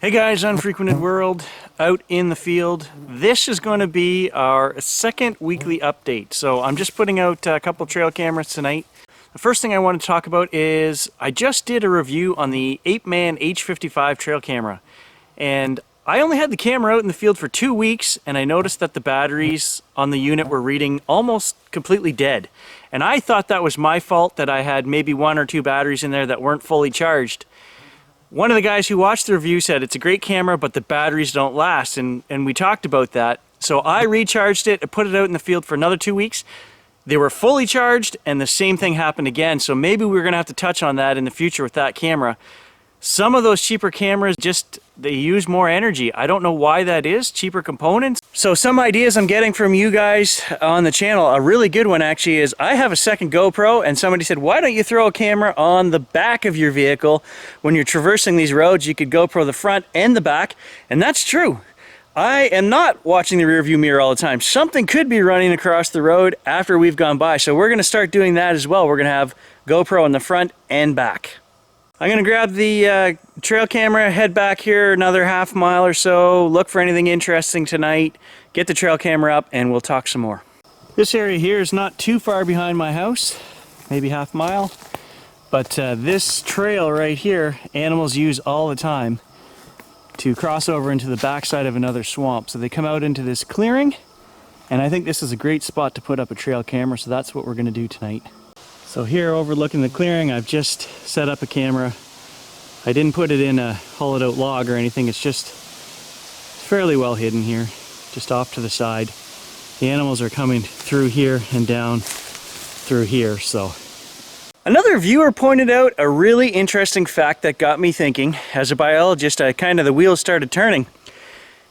Hey guys, Unfrequented World, out in the field. This is going to be our second weekly update. So I'm just putting out a couple trail cameras tonight. The first thing I want to talk about is I just did a review on the Apeman H55 trail camera. And I only had the camera out in the field for 2 weeks, and I noticed that the batteries on the unit were reading almost completely dead. And I thought that was my fault, that I had maybe 1 or 2 batteries in there that weren't fully charged. One of the guys who watched the review said it's a great camera, but the batteries don't last, and we talked about that. So I recharged it and put it out in the field for another 2 weeks. They were fully charged, and the same thing happened again. So maybe we're gonna have to touch on that in the future with that camera. Some of those cheaper cameras they use more energy. I don't know why that is, cheaper components. So some ideas I'm getting from you guys on the channel, a really good one actually is, I have a second GoPro, and somebody said, why don't you throw a camera on the back of your vehicle? When you're traversing these roads, you could GoPro the front and the back, and that's true. I am not watching the rearview mirror all the time. Something could be running across the road after we've gone by, so we're gonna start doing that as well. We're gonna have GoPro in the front and back. I'm gonna grab the trail camera, head back here another half mile or so, look for anything interesting tonight, get the trail camera up, and we'll talk some more. This area here is not too far behind my house, maybe half mile, but this trail right here, animals use all the time to cross over into the backside of another swamp. So they come out into this clearing, and I think this is a great spot to put up a trail camera, so that's what we're gonna do tonight. So here overlooking the clearing, I've just set up a camera. I didn't put it in a hollowed out log or anything, it's just fairly well hidden here, just off to the side. The animals are coming through here and down through here, so. Another viewer pointed out a really interesting fact that got me thinking. As a biologist, the wheels started turning.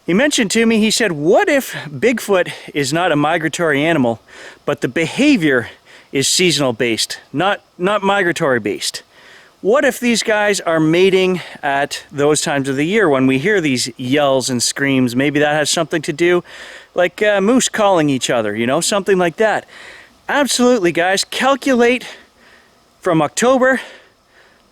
He mentioned to me, he said, what if Bigfoot is not a migratory animal, but the behavior is seasonal based, not migratory based? What if these guys are mating at those times of the year when we hear these yells and screams? Maybe that has something to do, like moose calling each other, you know, something like that. Absolutely, guys. Calculate from October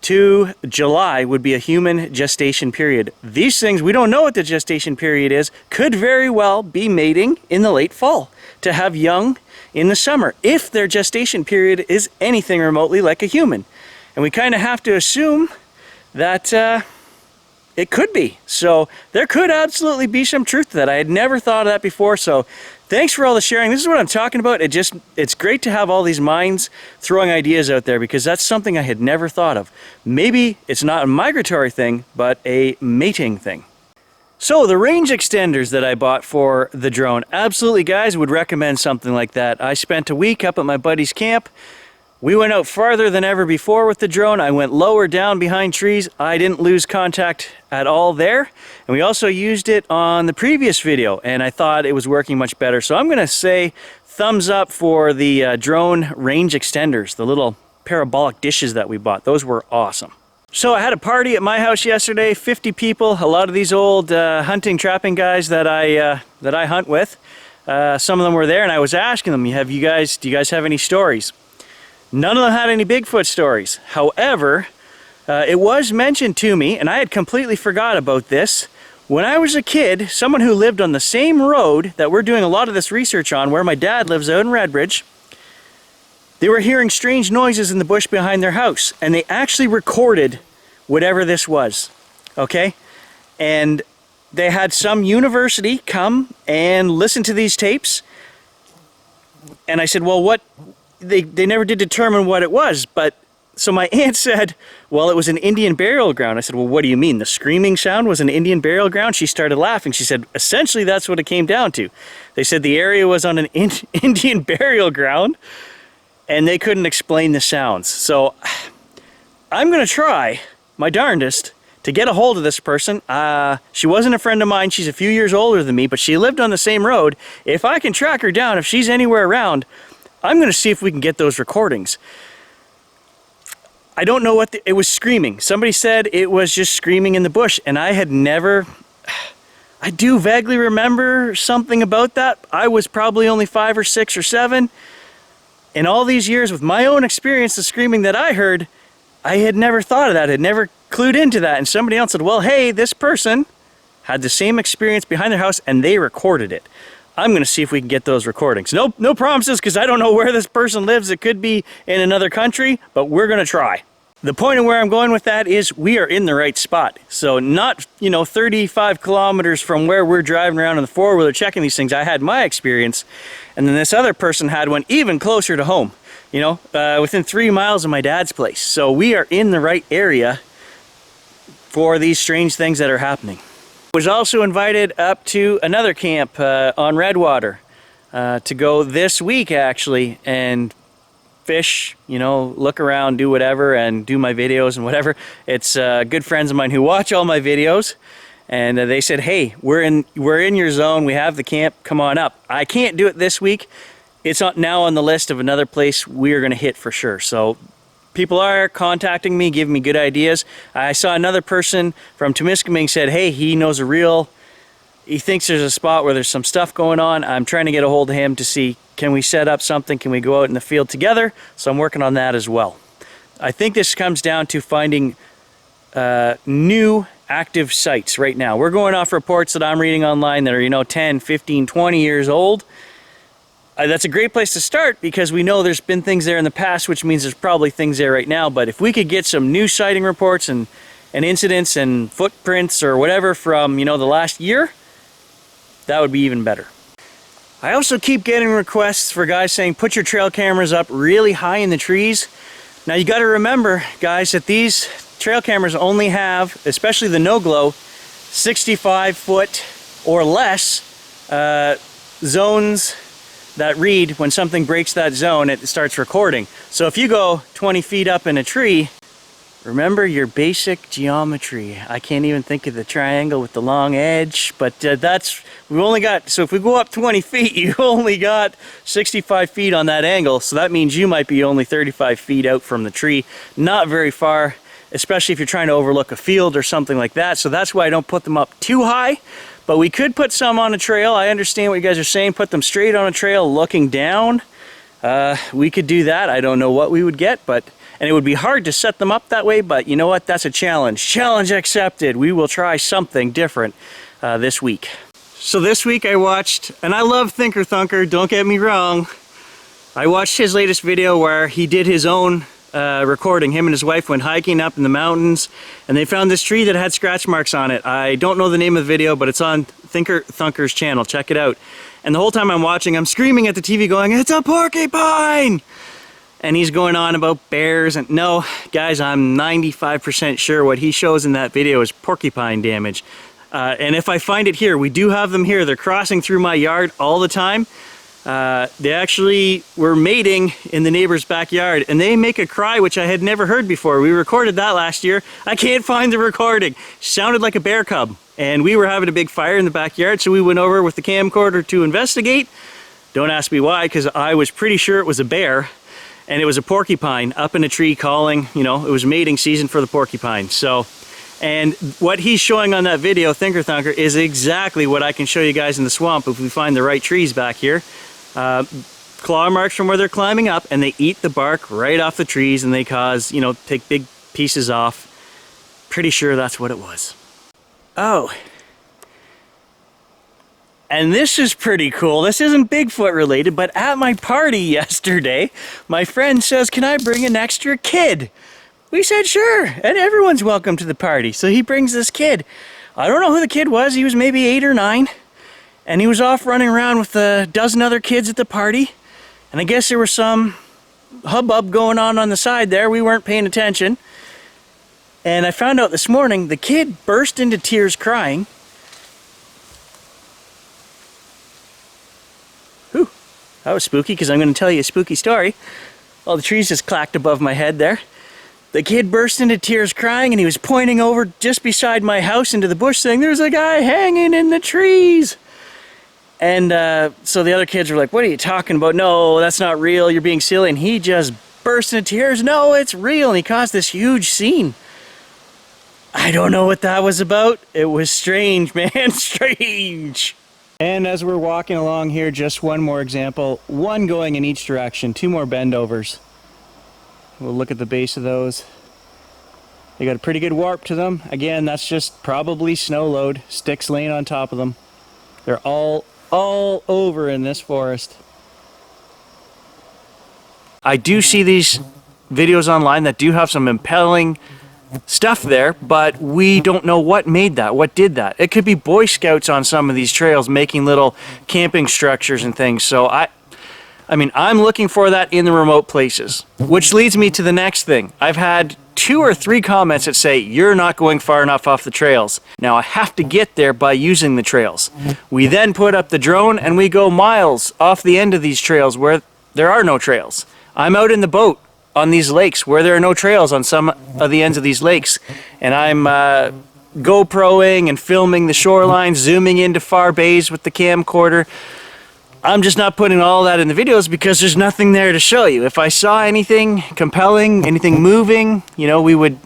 to July would be a human gestation period. These things, we don't know what the gestation period is, could very well be mating in the late fall to have young in the summer, if their gestation period is anything remotely like a human. And we kind of have to assume that it could be. So there could absolutely be some truth to that. I had never thought of that before, so thanks for all the sharing. This is what I'm talking about. It's great to have all these minds throwing ideas out there, because that's something I had never thought of. Maybe it's not a migratory thing, but a mating thing. So the range extenders that I bought for the drone, absolutely guys, would recommend something like that. I spent a week up at my buddy's camp. We went out farther than ever before with the drone. I went lower down behind trees. I didn't lose contact at all there. And we also used it on the previous video, and I thought it was working much better. So I'm gonna say thumbs up for the drone range extenders, the little parabolic dishes that we bought. Those were awesome. So I had a party at my house yesterday, 50 people, a lot of these old hunting, trapping guys that I hunt with. Some of them were there, and I was asking them, do you guys have any stories? None of them had any Bigfoot stories. However, it was mentioned to me, and I had completely forgot about this. When I was a kid, someone who lived on the same road that we're doing a lot of this research on, where my dad lives out in Redbridge, they were hearing strange noises in the bush behind their house, and they actually recorded whatever this was, okay? And they had some university come and listen to these tapes, and I said, well, what? They never did determine what it was, but so my aunt said, well, it was an Indian burial ground. I said, well, what do you mean? The screaming sound was an Indian burial ground? She started laughing. She said, essentially, that's what it came down to. They said the area was on an Indian burial ground, and they couldn't explain the sounds. So I'm gonna try my darndest to get a hold of this person. She wasn't a friend of mine. She's a few years older than me, but she lived on the same road. If I can track her down, if she's anywhere around, I'm gonna see if we can get those recordings. I don't know what it was screaming. Somebody said it was just screaming in the bush, and I do vaguely remember something about that. I was probably only 5 or 6 or 7. In all these years, with my own experience, the screaming that I heard, I had never thought of that, had never clued into that. And somebody else said, well, hey, this person had the same experience behind their house, and they recorded it. I'm going to see if we can get those recordings. No promises, because I don't know where this person lives. It could be in another country, but we're going to try. The point of where I'm going with that is we are in the right spot. So not, 35 kilometers from where we're driving around in the four-wheeler checking these things. I had my experience, and then this other person had one even closer to home, within 3 miles of my dad's place. So we are in the right area for these strange things that are happening. I was also invited up to another camp on Redwater to go this week, actually, and fish, look around, do whatever, and do my videos and whatever. It's good friends of mine who watch all my videos, and they said, hey, we're in your zone, we have the camp, come on up. I can't do it this week. It's now on the list of another place we're going to hit for sure. So people are contacting me, giving me good ideas. I saw another person from Temiskaming said, hey, he knows he thinks there's a spot where there's some stuff going on. I'm trying to get a hold of him to see, can we set up something? Can we go out in the field together? So I'm working on that as well. I think this comes down to finding new active sites right now. We're going off reports that I'm reading online that are, 10, 15, 20 years old. That's a great place to start because we know there's been things there in the past, which means there's probably things there right now. But if we could get some new sighting reports and incidents and footprints or whatever from, the last year, that would be even better. I also keep getting requests for guys saying, put your trail cameras up really high in the trees. Now you got to remember, guys, that these trail cameras only have, especially the no-glow, 65 foot or less zones that read. When something breaks that zone, it starts recording. So if you go 20 feet up in a tree, remember your basic geometry. I can't even think of the triangle with the long edge, but we've only got, so if we go up 20 feet, you only got 65 feet on that angle. So that means you might be only 35 feet out from the tree. Not very far, especially if you're trying to overlook a field or something like that. So that's why I don't put them up too high. But we could put some on a trail. I understand what you guys are saying. Put them straight on a trail looking down. We could do that. I don't know what we would get, and it would be hard to set them up that way, but you know what? That's a challenge. Challenge accepted. We will try something different this week. So this week I watched, and I love Thinkerthunker, don't get me wrong. I watched his latest video where he did his own recording. Him and his wife went hiking up in the mountains, and they found this tree that had scratch marks on it. I don't know the name of the video, but it's on Thinkerthunker's channel. Check it out. And the whole time I'm watching, I'm screaming at the TV going, it's a porcupine! And he's going on about bears, and no, guys, I'm 95% sure what he shows in that video is porcupine damage. And if I find it here, we do have them here. They're crossing through my yard all the time. They actually were mating in the neighbor's backyard, and they make a cry which I had never heard before. We recorded that last year. I can't find the recording. Sounded like a bear cub, and we were having a big fire in the backyard, so we went over with the camcorder to investigate. Don't ask me why, because I was pretty sure it was a bear, and it was a porcupine up in a tree calling. It was mating season for the porcupine. So, and what he's showing on that video, Thinkerthunker, is exactly what I can show you guys in the swamp if we find the right trees back here. Claw marks from where they're climbing up, and they eat the bark right off the trees, and they cause, take big pieces off. Pretty sure that's what it was. Oh. And this is pretty cool. This isn't Bigfoot related, but at my party yesterday, my friend says, can I bring an extra kid? We said sure, and everyone's welcome to the party. So he brings this kid. I don't know who the kid was. He was maybe 8 or 9. And he was off running around with a dozen other kids at the party. And I guess there was some hubbub going on the side there. We weren't paying attention. And I found out this morning the kid burst into tears crying. Whew, that was spooky, because I'm going to tell you a spooky story. All the trees just clacked above my head there. The kid burst into tears crying, and he was pointing over just beside my house into the bush saying, there's a guy hanging in the trees. And so the other kids were like, what are you talking about? No, that's not real. You're being silly. And he just burst into tears. No, it's real. And he caused this huge scene. I don't know what that was about. It was strange, man. Strange. And as we're walking along here, just one more example. One going in each direction. 2 more bendovers. We'll look at the base of those. They got a pretty good warp to them. Again, that's just probably snow load, sticks laying on top of them. They're all over in this forest. I do see these videos online that do have some impelling stuff there, but we don't know what made that, what did that. It could be Boy Scouts on some of these trails making little camping structures and things. So I mean, I'm looking for that in the remote places, which leads me to the next thing. I've had 2 or 3 comments that say, you're not going far enough off the trails. Now I have to get there by using the trails. We then put up the drone and we go miles off the end of these trails where there are no trails. I'm out in the boat on these lakes where there are no trails on some of the ends of these lakes. And I'm GoProing and filming the shoreline, zooming into far bays with the camcorder. I'm just not putting all that in the videos because there's nothing there to show you. If I saw anything compelling, anything moving, you know, we would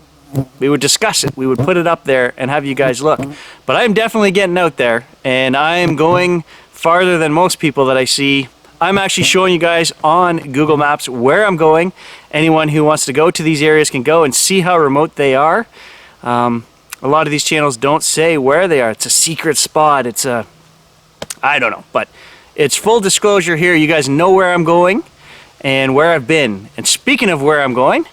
discuss it. We would put it up there and have you guys look. But I'm definitely getting out there, and I am going farther than most people that I see. I'm actually showing you guys on Google Maps where I'm going. Anyone who wants to go to these areas can go and see how remote they are. A lot of these channels don't say where they are. It's a secret spot. It's a, I don't know, but it's full disclosure here. You guys know where I'm going and where I've been. And speaking of where I'm going,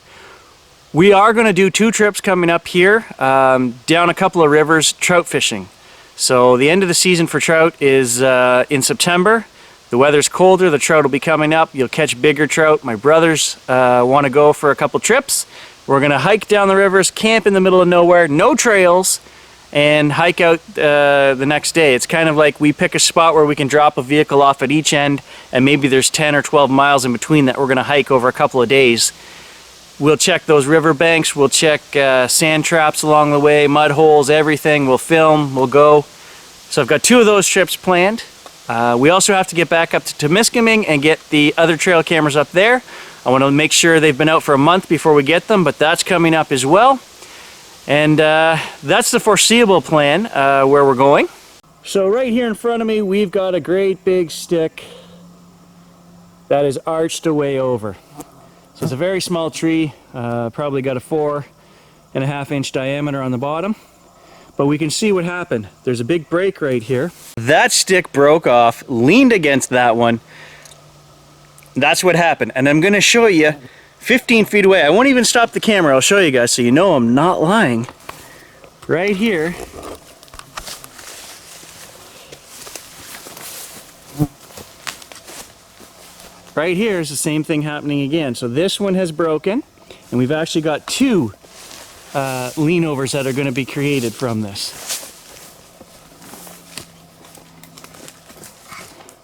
we are going to do 2 trips coming up here, down a couple of rivers, trout fishing. So the end of the season for trout is in September. The weather's colder, the trout will be coming up. You'll catch bigger trout. My brothers want to go for a couple trips. We're going to hike down the rivers, camp in the middle of nowhere, no trails, and hike out the next day. It's kind of like we pick a spot where we can drop a vehicle off at each end, and maybe there's 10 or 12 miles in between that we're going to hike over a couple of days. We'll check those river banks, we'll check sand traps along the way, mud holes, everything. We'll film, we'll go. So I've got 2 of those trips planned. We also have to get back up to Temiskaming and get the other trail cameras up there. I want to make sure they've been out for a month before we get them, but that's coming up as well. And that's the foreseeable plan where we're going. So right here in front of me, we've got a great big stick that is arched away over. So it's a very small tree, probably got a 4.5 inch diameter on the bottom. But we can see what happened. There's a big break right here. That stick broke off, leaned against that one. That's what happened. And I'm gonna show you 15 feet away. I won't even stop the camera. I'll show you guys so you know I'm not lying. Right here. Right here is the same thing happening again. So this one has broken, and we've actually got 2 leanovers that are going to be created from this.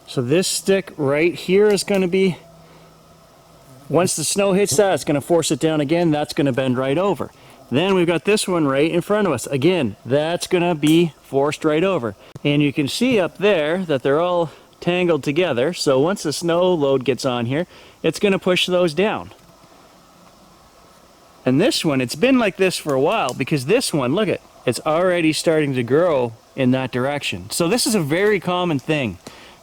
So this stick right here is going to be, once the snow hits that, it's going to force it down again. That's going to bend right over. Then we've got this one right in front of us. Again, that's going to be forced right over. And you can see up there that they're all tangled together. So once the snow load gets on here, it's going to push those down. And this one, it's been like this for a while, because this one, look at, it's already starting to grow in that direction. So this is a very common thing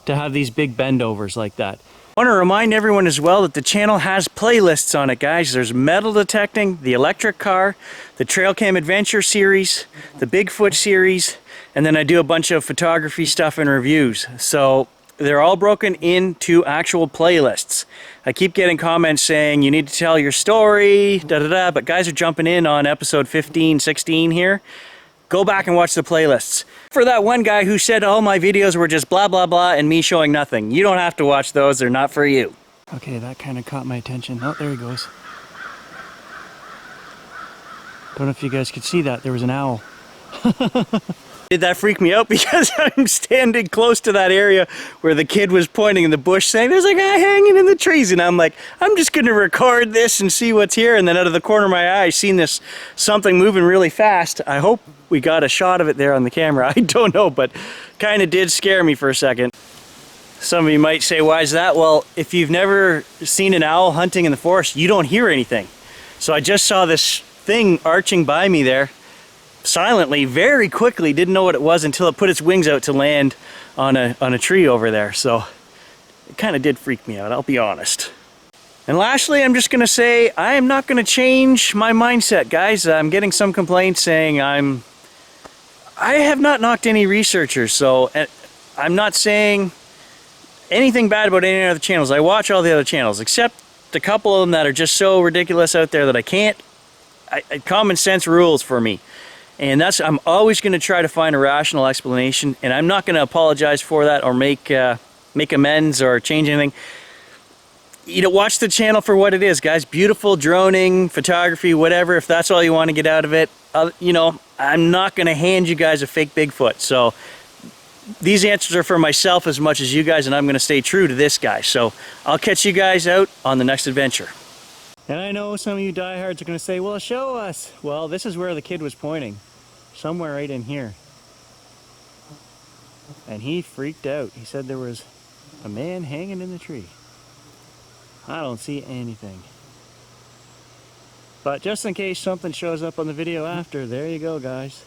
to have these big bendovers like that. I want to remind everyone as well that the channel has playlists on it, guys. There's metal detecting, the electric car, the trail cam adventure series, the Bigfoot series, and then I do a bunch of photography stuff and reviews. So they're all broken into actual playlists. I keep getting comments saying you need to tell your story, but guys are jumping in on episode 15, 16 here. Go back and watch the playlists. For that one guy who said all my videos were just blah, blah, blah, and me showing nothing. You don't have to watch those, they're not for you. Okay, that kind of caught my attention. Oh, there he goes. Don't know if you guys could see that, there was an owl. Did that freak me out? Because I'm standing close to that area where the kid was pointing in the bush saying, there's a guy hanging in the trees. And I'm like, I'm just gonna record this and see what's here. And then out of the corner of my eye, I seen this something moving really fast. I hope we got a shot of it there on the camera. I don't know, but kind of did scare me for a second. Some of you might say, why is that? Well, if you've never seen an owl hunting in the forest, you don't hear anything. So I just saw this thing arching by me there, silently, very quickly, didn't know what it was until it put its wings out to land on a tree over there. So it kind of did freak me out, I'll be honest. And lastly, I'm just going to say I am not going to change my mindset, guys. I'm getting some complaints saying I have not knocked any researchers, so I'm not saying anything bad about any other channels. I watch all the other channels, except a couple of them that are just so ridiculous out there that I can't. Common sense rules for me. And I'm always going to try to find a rational explanation, and I'm not going to apologize for that or make amends or change anything. You know, watch the channel for what it is, guys. Beautiful droning, photography, whatever. If that's all you want to get out of it, you know, I'm not going to hand you guys a fake Bigfoot. So these answers are for myself as much as you guys, and I'm going to stay true to this guy. So I'll catch you guys out on the next adventure. And I know some of you diehards are going to say, well, show us. Well, this is where the kid was pointing. Somewhere right in here. And he freaked out. He said there was a man hanging in the tree. I don't see anything. But just in case something shows up on the video after, there you go, guys.